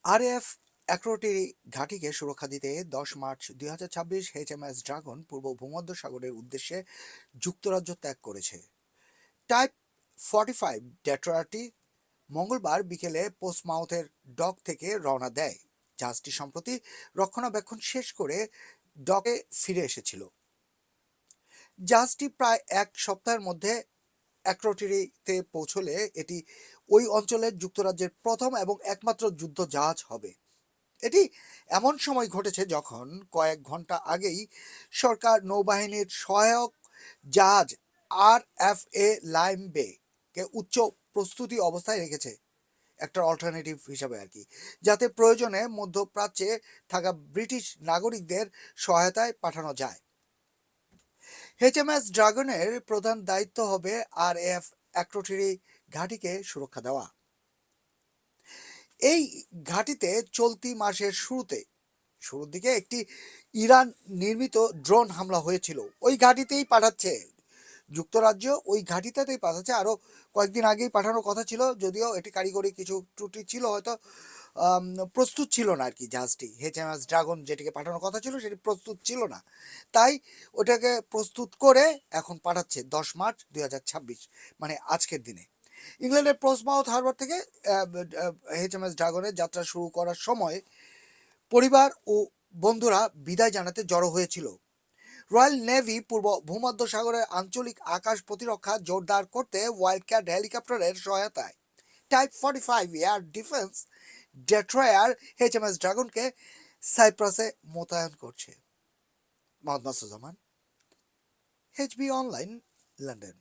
RAF অ্যাক্রোটিরি ঘাঁটিকে সুরক্ষা দিতে 10 March 2026 HMS dragon পূর্ব ভূমধ্যসাগরের উদ্দেশ্যে যুক্তরাজ্য ত্যাগ করেছে। টাইপ 45 ডেট্রয়াটি মঙ্গলবার বিকেলে পোস্টমাউথের ডক থেকে রওনা দেয়। জাহাজটি সম্প্রতি রক্ষণাবেক্ষণ শেষ করে ডকে ফিরে এসেছিল। জাহাজটি প্রায় এক সপ্তাহের মধ্যে অ্যাক্রোটিরিতে পৌঁছলে এটি ওই অঞ্চলের যুক্তরাজ্যের প্রথম এবং একমাত্র যুদ্ধ জাহাজ হবে। এটি এমন সময় ঘটেছে যখন কয়েক ঘন্টা আগেই সরকার নৌবাহিনীর সহায়ক জাহাজ RFA লাইম বে কে উচ্চ প্রস্তুতি অবস্থায় রেখেছে, একটা অল্টারনেটিভ হিসাবে আর কি, যাতে প্রয়োজনে মধ্যপ্রাচ্যে থাকা ব্রিটিশ নাগরিকদের সহায়তায় পাঠানো যায়। এইচএমএস ড্রাগনের প্রধান দায়িত্ব হবে RAF অ্যাক্রোটিরি ঘাঁটিকে সুরক্ষা দেওয়া। এই ঘাঁটিতে চলতি মাসের শুরুর দিকে একটি ইরান নির্মিত ড্রোন হামলা হয়েছিল। ওই ঘাঁটিতেই পাঠাচ্ছে যুক্তরাজ্য, ওই ঘাঁটিতেই পাঠাচ্ছে। আরও কয়েকদিন আগেই পাঠানোর কথা ছিল, যদিও এটি কারিগরি কিছু ত্রুটি ছিল, হয়তো আম, প্রস্তুত ছিল না আর কি। জাহাজটি এইচএমএস ড্রাগন যেটিকে পাঠানোর কথা ছিল সেটি প্রস্তুত ছিল না, তাই ওটাকে প্রস্তুত করে এখন পাঠাচ্ছে 10 মার্চ 2026, মানে আজকের দিনে। ইংল্যান্ডের পোর্টসমাউথ হারবার থেকে এইচএমএস ড্রাগনের যাত্রা শুরু করার সময় পরিবার ও বন্ধুরা বিদায় জানাতে জড়ো হয়েছিল। রয়্যাল নেভি পূর্ব ভূমধ্যসাগরের আঞ্চলিক আকাশ প্রতিরক্ষা জোরদার করতে ওয়াইল্ডক্যাট হেলিকপ্টারের সহায়তায় টাইপ 45 এয়ার ডিফেন্স ডেট্রয়ার এইচএমএস ড্রাগনকে সাইপ্রাসে মোতায়েন করছে। মোহাম্মদ মাসুদ জামান, HB অনলাইন, লন্ডন।